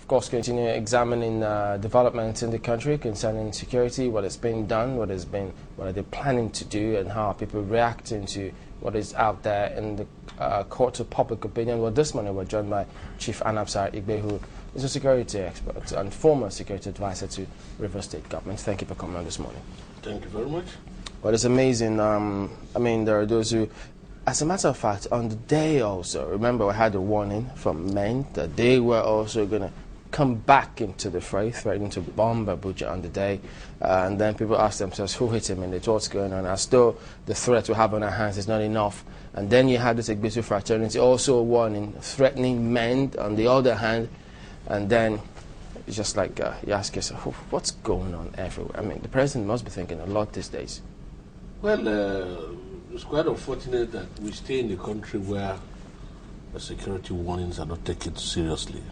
of course, continue examining developments in the country concerning security, what has been done, what are they planning to do, and how are people reacting to what is out there in the court of public opinion. Well, this morning we're joined by Chief Sara Igbe, who is a security expert and former security advisor to Rivers State government. Thank you for coming on this morning. Thank you very much. Well, it's amazing. I mean, there are those who, as a matter of fact, on the day also, remember we had a warning from men that they were also going to come back into the fray, threatening to bomb Abuja on the day. And then people ask themselves, who hit him? And it's what's going on. As though the threat we have on our hands is not enough. And then you had this Igbe fraternity, also a warning, threatening men on the other hand. And then it's just like you ask yourself, what's going on everywhere? I mean, the president must be thinking a lot these days. Well, it's quite unfortunate that we stay in a country where the security warnings are not taken seriously.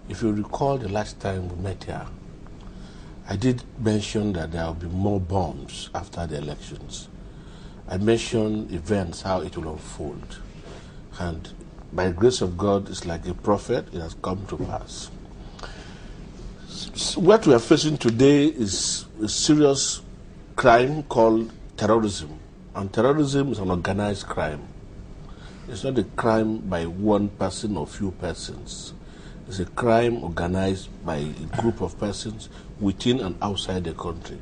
If you recall the last time we met here, I did mention that there will be more bombs after the elections. I mentioned events, how it will unfold. And by the grace of God, it's like a prophet, it has come to pass. What we are facing today is a serious crime called terrorism. And terrorism is an organized crime. It's not a crime by one person or few persons. It's a crime organized by a group of persons within and outside the country.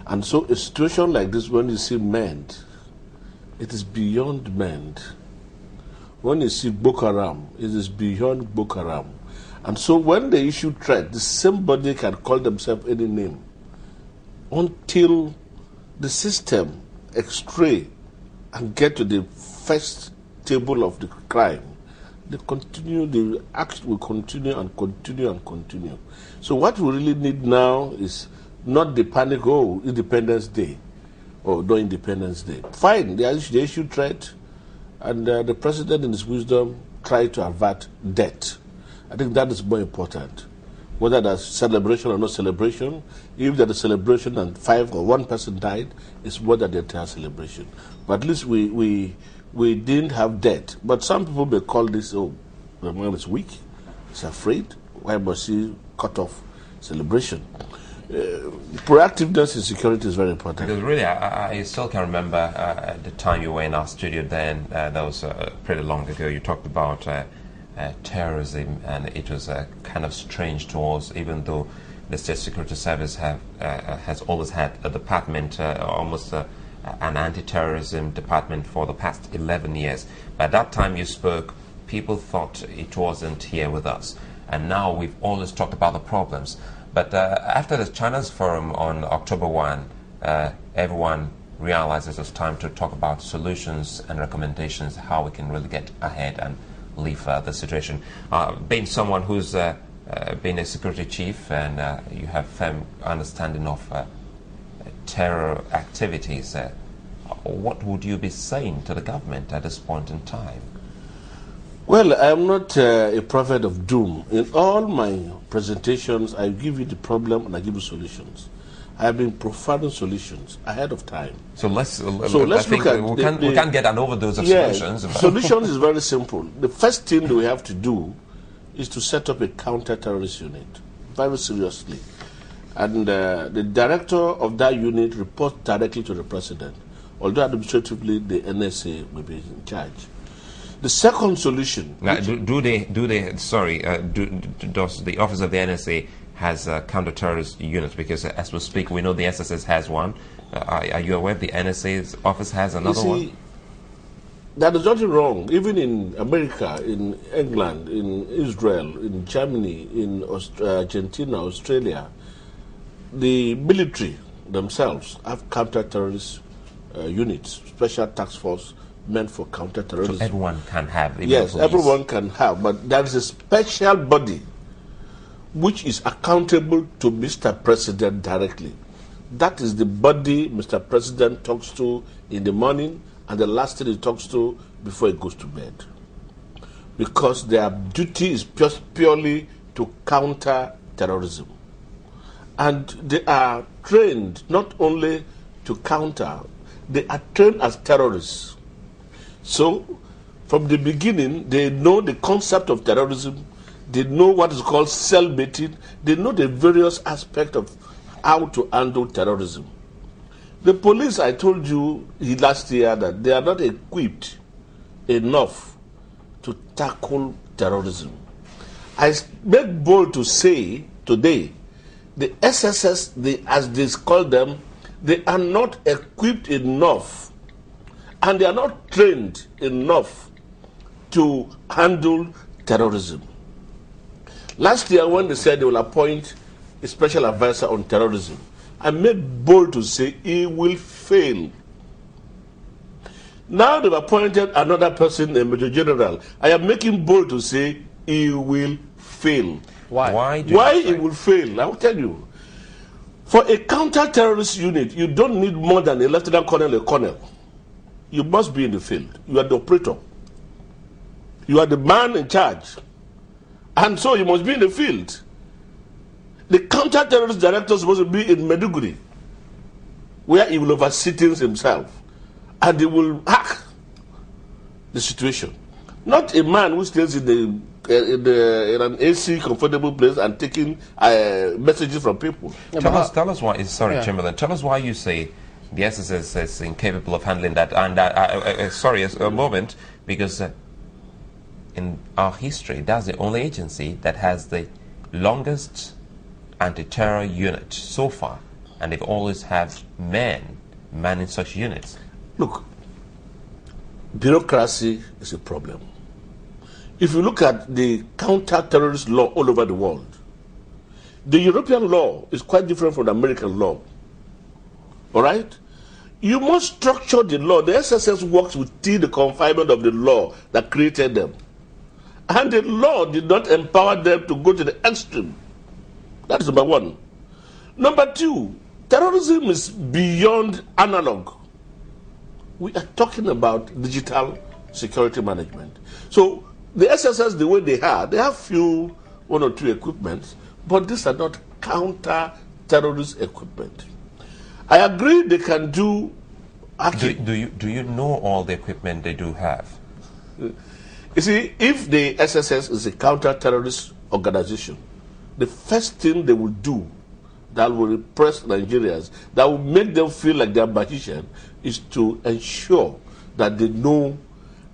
And so a situation like this, when you see mend, it is beyond mend. When you see Boko Haram, it is beyond Boko Haram. And so when they issue threat, the same body can call themselves any name until the system extray and get to the first table of the crime. The act will continue and continue and continue. So what we really need now is not the panic, oh, Independence Day, or no Independence Day. Fine, they issue threat, and the president in his wisdom tried to avert death. I think that is more important. Whether that's celebration or not celebration, if there's a celebration and 5 or 1 person died, it's more than the entire celebration. But at least we didn't have death. But some people may call this, oh, the man is weak, he's afraid, why must he cut off celebration? Proactiveness in security is very important. Because really, I still can remember at the time you were in our studio then, that was pretty long ago, you talked about terrorism, and it was kind of strange to us, even though the State Security Service has always had a department, almost an anti-terrorism department for the past 11 years. By that time you spoke, people thought it wasn't here with us. And now we've always talked about the problems. But after the China's Forum on October 1, everyone realizes it's time to talk about solutions and recommendations, how we can really get ahead and leave the situation. Being someone who's been a security chief and you have firm understanding of terror activities, what would you be saying to the government at this point in time? Well, I am not a prophet of doom. In all my presentations, I give you the problem and I give you solutions. I have been providing solutions ahead of time. So let's look at we can't get an overdose of solutions. Solutions is very simple. The first thing that we have to do is to set up a counter-terrorist unit, very seriously. And the director of that unit reports directly to the president, although administratively the NSA will be in charge. The second solution... Now, does the office of the NSA has a counter-terrorist unit? Because as we speak, we know the SSS has one. Are you aware the NSA's office has another one? There is nothing wrong. Even in America, in England, in Israel, in Germany, in Argentina, Australia, the military themselves have counter-terrorist units, special task force meant for counter-terrorism. So everyone can have. Yes, everyone can have, but there is a special body which is accountable to Mr. President directly. That is the body Mr. President talks to in the morning and the last thing he talks to before he goes to bed. Because their duty is purely to counter terrorism. And they are trained not only to counter, they are trained as terrorists. So, from the beginning, they know the concept of terrorism, They know what is called cell mating. They know the various aspects of how to handle terrorism. The police, I told you last year that they are not equipped enough to tackle terrorism. I make bold to say today, the SSS, as they call them, they are not equipped enough and they are not trained enough to handle terrorism. Last year, when they said they will appoint a special advisor on terrorism, I made bold to say he will fail. Now they've appointed another person, a Major General. I am making bold to say he will fail. Why? Why he will fail? I will tell you. For a counter-terrorist unit, you don't need more than a lieutenant colonel, a colonel. You must be in the field. You are the operator. You are the man in charge. And so you must be in the field. The counter-terrorist director is supposed to be in Maiduguri, where he will oversee things himself. And he will hack the situation. Not a man who stays in an AC comfortable place and taking messages from people. Tell us why. Sorry, Chamberlain. Tell us why you say the SSS is incapable of handling that. And sorry, a moment, because in our history, that's the only agency that has the longest anti-terror unit so far, and they've always had men manning such units. Look, bureaucracy is a problem. If you look at the counter-terrorist law all over the world, the European law is quite different from the American law. All right? You must structure the law. The SSS works within the confinement of the law that created them. And the law did not empower them to go to the extreme. That is number one. Number two, terrorism is beyond analog. We are talking about digital security management. So the SSS, the way they have one or two equipments, but these are not counter-terrorist equipment. I agree they can do hacking. Do you know all the equipment they do have? You see, if the SSS is a counter-terrorist organization, the first thing they will do that will impress Nigerians, that will make them feel like they're magicians, is to ensure that they know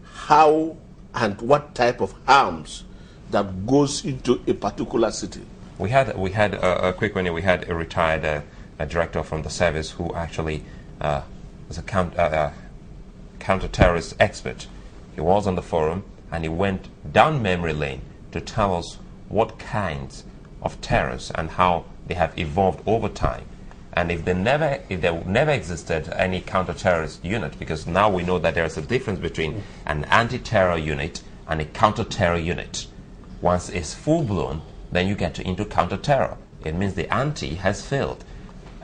how and what type of arms that goes into a particular city. We had a quick one. We had a retired director from the service who actually was a counter-terrorist expert. He was on the forum and he went down memory lane to tell us what kinds of terrorists and how they have evolved over time. And if there never existed any counter-terrorist unit, because now we know that there is a difference between an anti-terror unit and a counter-terror unit. Once it's full-blown, then you get into counter-terror. It means the anti has failed.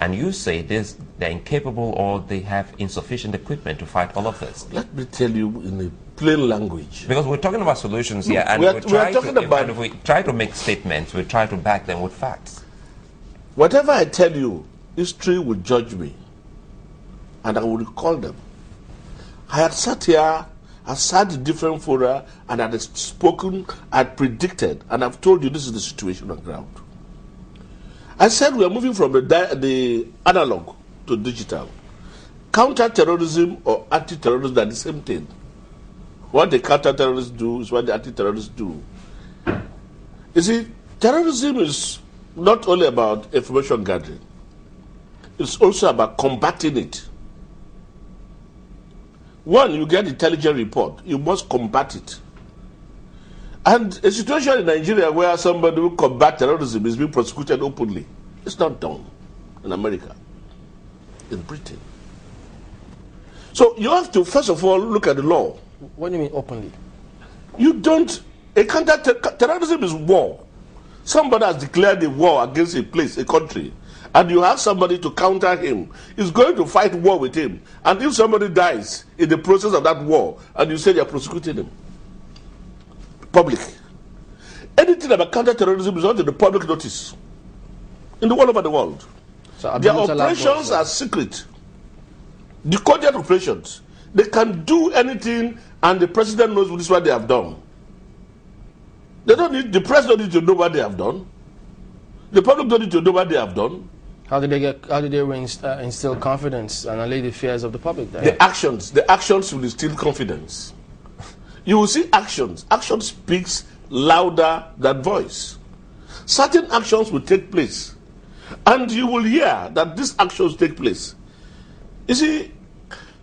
And you say they're incapable or they have insufficient equipment to fight all of this. Let me tell you in a plain language. Because we're talking about solutions here, and if we try to make statements, we try to back them with facts. Whatever I tell you, history will judge me, and I will recall them. I had sat here, I sat in different fora, and I had spoken, I had predicted, and I've told you this is the situation on the ground. I said we are moving from the analog to digital. Counter-terrorism or anti-terrorism are the same thing. What the counter-terrorists do is what the anti-terrorists do. You see, terrorism is not only about information gathering. It's also about combating it. One, you get intelligence report. You must combat it. And a situation in Nigeria where somebody who combats terrorism is being prosecuted openly, it's not done in America, in Britain. So you have to, first of all, look at the law. What do you mean openly? You don't, terrorism is war. Somebody has declared a war against a place, a country, and you have somebody to counter him. He's going to fight war with him. And if somebody dies in the process of that war, and you say you're prosecuting him, public. Anything about counter-terrorism is not in the public notice. In the all over the world. So their operations are secret. Decoded operations. They can do anything and the president knows this is what they have done. They don't need, the press don't need to know what they have done. The public don't need to know what they have done. How did they instill confidence and allay the fears of the public there? The actions will instill confidence. You will see actions. Action speaks louder than voice. Certain actions will take place, and you will hear that these actions take place. You see,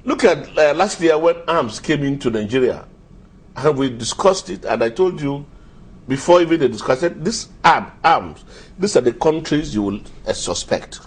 look at last year when arms came into Nigeria, and we discussed it, and I told you before even they discussed it, these arms, these are the countries you will suspect.